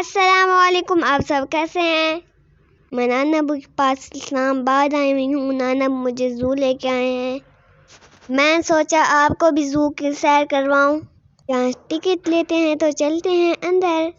अस्सलाम वालेकुम। आप सब कैसे हैं? मैं नाना अबू के पास इस्लामाबाद आई हुई हूँ। नाना अबू मुझे ज़ू लेके आए हैं। मैं सोचा आपको भी ज़ू की सैर करवाऊँ। यहाँ टिकट लेते हैं तो चलते हैं अंदर।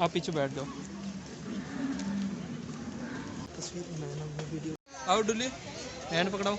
आप पीछे बैठ जाओ। तस्वीर बनाना वीडियो। आओ डुली, हैंड पकड़ाओ।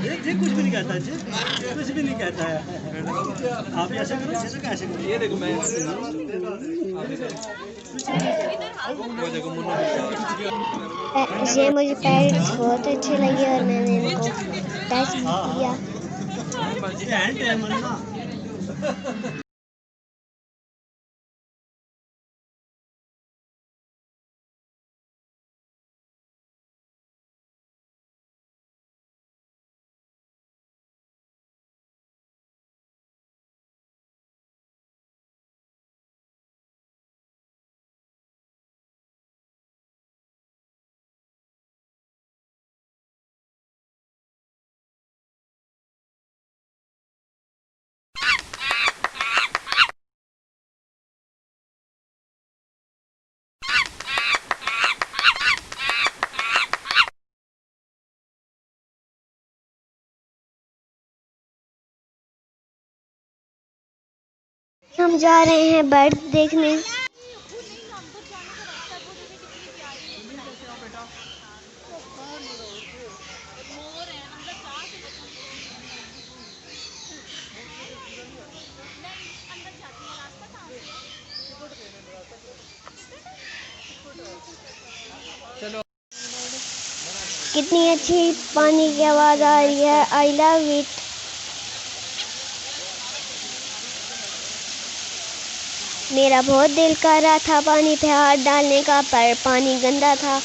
ये कुछ भी नहीं कहता जी, कुछ भी नहीं कहता है। आप ऐसे करो, कैसे करो? ये देखो मैं ये मुझे पैरेट्स बहुत अच्छे लगे और मैंने इनको टच किया। हम जा रहे हैं बर्ड देखने। चलो। कितनी अच्छी पानी की आवाज़ आ रही है। I love it. मेरा बहुत दिल कर रहा था पानी पे हाथ डालने का, पर पानी गंदा था।